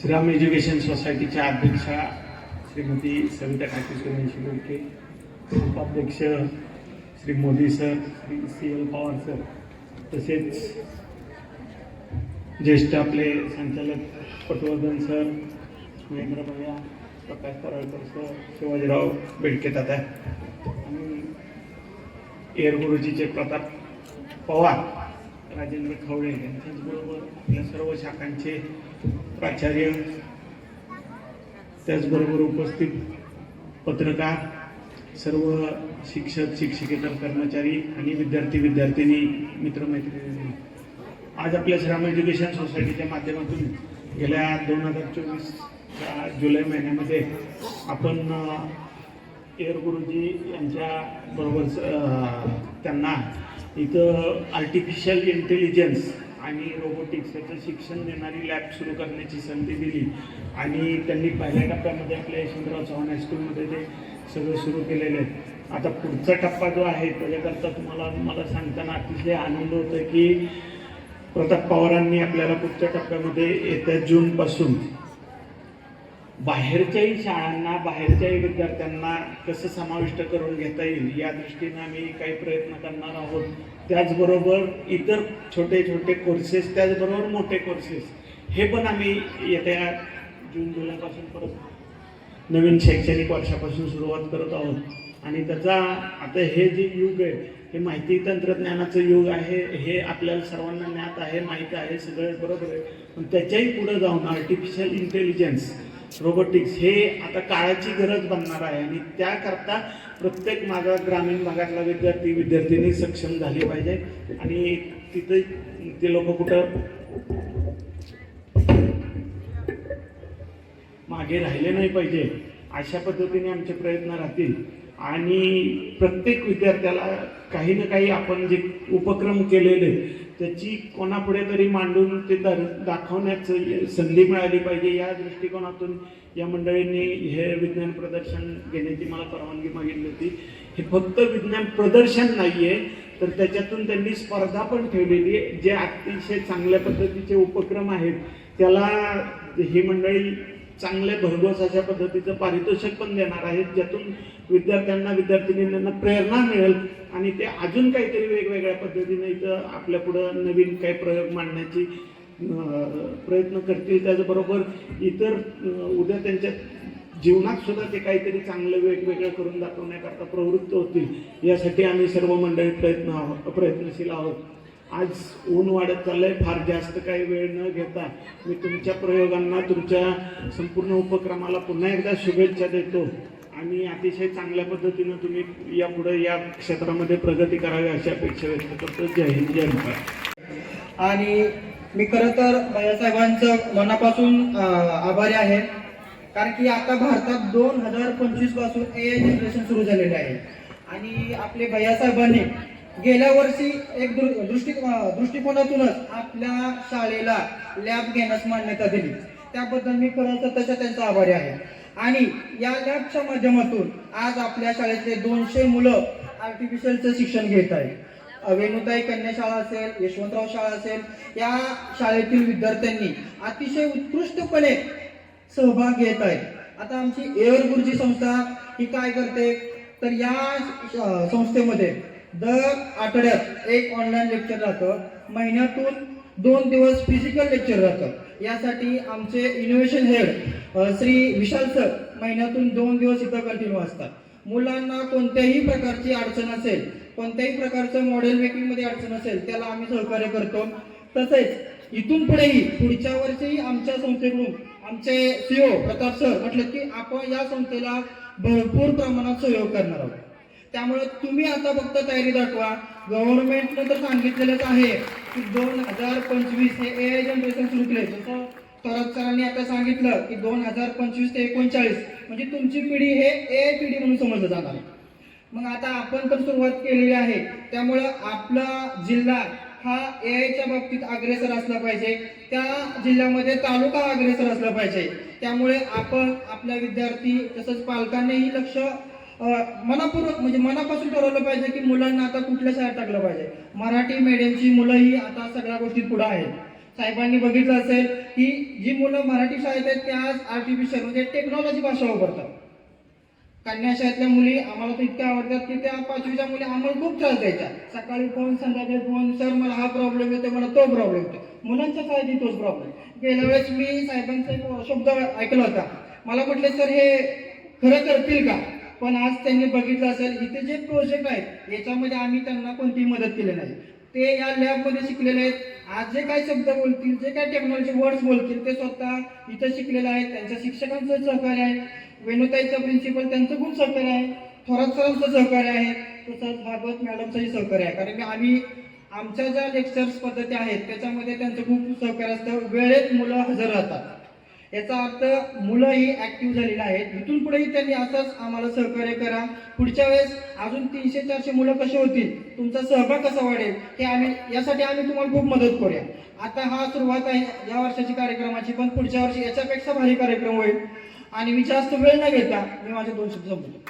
Shriram education सोसायटीच्या अध्यक्षा श्रीमती सविता काकीसोरेंशी बोलके, उपाध्यक्ष Shri Modi sir, Shri CL Pawar sir, तसेच ज्येष्ठ आपले संचालक पटवर्धन सर, महेंद्र भैया, प्रकाश पराळकर सर, शिवाजीराव बेडके तात्या आणि एअर गुरुजीचे प्रताप पवार, राजेंद्र खवळे यांच्याचबरोबर आपल्या सर्व शाखांचे प्राचार्य, त्याचबरोबर उपस्थित पत्रकार, सर्व शिक्षक, शिक्षकेतर कर्मचारी आणि विद्यार्थी मित्रमैत्रिणी, आज आपल्या श्रीराम एज्युकेशन सोसायटीच्या माध्यमातून गेल्या 2024 जुलै महिन्यामध्ये आपण एअर गुरुजी यांच्या बरोबर त्यांना इथं आर्टिफिशियल इंटेलिजन्स आणि रोबोटिक्स याचं शिक्षण देणारी लॅब सुरू करण्याची संधी दिली आणि त्यांनी पहिल्या टप्प्यामध्ये आपल्या यशवंतराव चव्हाण हायस्कूलमध्ये ते सगळं सुरू केलेलं आहे. आता पुढचा टप्पा जो आहे त्याच्याकरता मला सांगताना अतिशय आनंद होतो की प्रताप पवारांनी आपल्याला पुढच्या टप्प्यामध्ये येत्या जूनपासून बाहेरच्याही शाळांना, बाहेरच्याही विद्यार्थ्यांना कसं समाविष्ट करून घेता येईल या दृष्टीने आम्ही काही प्रयत्न करणार आहोत. त्याचबरोबर इतर छोटे छोटे कोर्सेस, त्याचबरोबर मोठे कोर्सेस हे पण आम्ही येत्या जून जुलैपासून परत नवीन शैक्षणिक वर्षापासून सुरुवात करत आहोत. आणि त्याचा आता हे जे युग आहे हे माहिती तंत्रज्ञानाचं युग आहे, हे आपल्याला सर्वांना ज्ञात आहे, माहीत आहे, सगळं बरोबर आहे. पण त्याच्याही पुढे जाऊन आर्टिफिशियल इंटेलिजन्स, रोबोटिक्स हे आता काळाची गरज बनणार आहे आणि त्याकरता प्रत्येक माझा ग्रामीण भागातला विद्यार्थी सक्षम झाले पाहिजे आणि तिथे ते लोक कुठं मागे राहिले नाही पाहिजे, अशा पद्धतीने आमचे प्रयत्न राहतील. आणि प्रत्येक विद्यार्थ्याला काही ना काही आपण जे उपक्रम केलेले त्याची कोणापुढे तरी मांडून ते दाखवण्याचं संधी मिळाली पाहिजे. या दृष्टिकोनातून या मंडळींनी हे विज्ञान प्रदर्शन घेण्याची मला परवानगी मागितली होती. हे फक्त विज्ञान प्रदर्शन नाही आहे, तर त्याच्यातून त्यांनी स्पर्धा पण ठेवलेली आहे. जे अतिशय चांगल्या पद्धतीचे उपक्रम आहेत त्याला ही मंडळी चांगले भरघोस अशा पद्धतीचं पारितोषिक पण देणार आहेत, ज्यातून विद्यार्थ्यांना प्रेरणा मिळेल आणि ते अजून काहीतरी वेगवेगळ्या पद्धतीने इथं आपल्या पुढं नवीन काही प्रयोग मांडण्याची प्रयत्न करतील. त्याचबरोबर इतर उद्या त्यांच्या जीवनात सुद्धा ते काहीतरी चांगलं वेगवेगळं करून दाखवण्याकरता प्रवृत्त होतील, यासाठी आम्ही सर्व मंडळी प्रयत्नशील आहोत. आज ऊन वाढत चाललंय, फार जास्त काही वेळ न घेता मी तुमच्या प्रयोगांना, तुमच्या संपूर्ण उपक्रमाला पुन्हा एकदा शुभेच्छा देतो आणि अतिशय चांगल्या पद्धतीनं तुम्ही यापुढे या क्षेत्रामध्ये प्रगती करावी अशी अपेक्षा व्यक्त करतो. जय हिंद, जय महाराष्ट्र. आणि मी खरं तर भैयासाहेबांचं मनापासून आभारी आहे, कारण की आता भारतात 2025 पासून AI जनरेशन सुरू झालेले आहे आणि आपले भैयासाहेबांनी गेल्या वर्षी एक दृष्टिकोनातूनच आपल्या शाळेला लॅब घेण्यास मान्यता दिली. त्याबद्दल मी खरं तर त्यांचा आभारी आहे. आणि या लॅबच्या माध्यमातून आज आपल्या शाळेतले 200 मुलं आर्टिफिशियलचं शिक्षण घेत आहेत. वेणुताई कन्या शाळा असेल, यशवंतराव शाळा असेल, या शाळेतील विद्यार्थ्यांनी अतिशय उत्कृष्टपणे सहभाग घेत आहेत. आता आमची एअर गुरुजी संस्था ही काय करते, तर या संस्थेमध्ये दर आठवड्यात एक ऑनलाईन लेक्चर राहतं, महिन्यातून 2 दिवस फिजिकल लेक्चर राहतं. यासाठी आमचे innovation head Shri Vishal sir महिन्यातून 2 दिवस इथं कंटिन्यू असतात. मुलांना कोणत्याही प्रकारची अडचण असेल, कोणत्याही प्रकारचं मॉडेल मेकिंगमध्ये अडचण असेल, त्याला आम्ही सहकार्य करतो. तसेच इथून पुढेही पुढच्या वर्षी आमच्या संस्थेकडून आमचे CEO प्रताप सर म्हटलं की आपण या संस्थेला भरपूर प्रमाणात सहयोग करणार आहोत. त्यामुळे तुम्ही आता फक्त तयारी दाखवा. गव्हर्नमेंटनं तर सांगितलेलंच आहे की 2025 हे AI जनरेशन सुरू केले. जसं थोरात सरांनी आता सांगितलं की 2025 ते 39 म्हणजे तुमची पिढी हे AI पिढी म्हणून समजलं जाणार. मग आता आपण तर सुरुवात केलेली आहे, त्यामुळं आपला जिल्हा हा AIच्या बाबतीत अग्रेसर असला पाहिजे, त्या जिल्ह्यामध्ये तालुका अग्रेसर असला पाहिजे. त्यामुळे आपण आपल्या विद्यार्थी तसंच पालकांनीही लक्ष मनापूर्वक म्हणजे मनापासून ठरवलं पाहिजे की मुलांना आता कुठल्या शाळेत टाकलं पाहिजे. मराठी मीडियमची मुलंही आता सगळ्या गोष्टीत पुढे आहेत. साहेबांनी बघितलं असेल की जी मुलं मराठी शाळेत आहेत त्या आज आर्टिफिशियल म्हणजे टेक्नॉलॉजी भाषा वापरतात. कन्या शाळेतल्या मुली आम्हाला तर इतक्या आवडतात की त्या 5वीच्या मुली आम्हाला खूप त्रास द्यायच्या. सकाळी फोन, संध्याकाळी फोन, सर मला हा प्रॉब्लेम येतो, मला तो प्रॉब्लेम येतो. मुलांच्या शाळेत तोच प्रॉब्लेम. गेल्या वेळेस मी साहेबांचा एक शब्द ऐकला होता. मला म्हटले सर हे खरं करतील का? पण आज त्यांनी बघितलं असेल इथे जे प्रोजेक्ट आहेत याच्यामध्ये आम्ही त्यांना कोणतीही मदत केली नाही. ते या लॅबमध्ये शिकलेले आहेत. आज जे काही शब्द बोलतील, जे काही टेक्नॉलॉजी वर्ड्स बोलतील ते स्वतः इथं शिकलेले आहेत. त्यांच्या शिक्षकांचं सहकार्य आहे, वेणुताईचं प्रिन्सिपल त्यांचं खूप सहकार्य आहे, थोरात सरांचं सहकार्य आहे, तसंच भागवत मॅडमचंही सहकार्य आहे. कारण की आम्ही आमच्या ज्या लेक्चर्स पद्धती आहेत त्याच्यामध्ये त्यांचं खूप सहकार्य असतं. वेळेत मुलं हजर राहतात. याचा अर्थ मुलंही ऍक्टिव्ह झालेली आहेत. इथून पुढेही त्यांनी असंच आम्हाला सहकार्य करा. पुढच्या वेळेस अजून 300-400 मुलं कशी होतील, तुमचा सहभाग कसा वाढेल हे यासाठी आम्ही तुम्हाला खूप मदत करूया. आता हा सुरुवात आहे या वर्षाची कार्यक्रमाची, पण पुढच्या वर्षी याच्यापेक्षा भारी कार्यक्रम होईल. आणि मी जास्त वेळ न घेता मी माझे 2 शब्द संपवतो.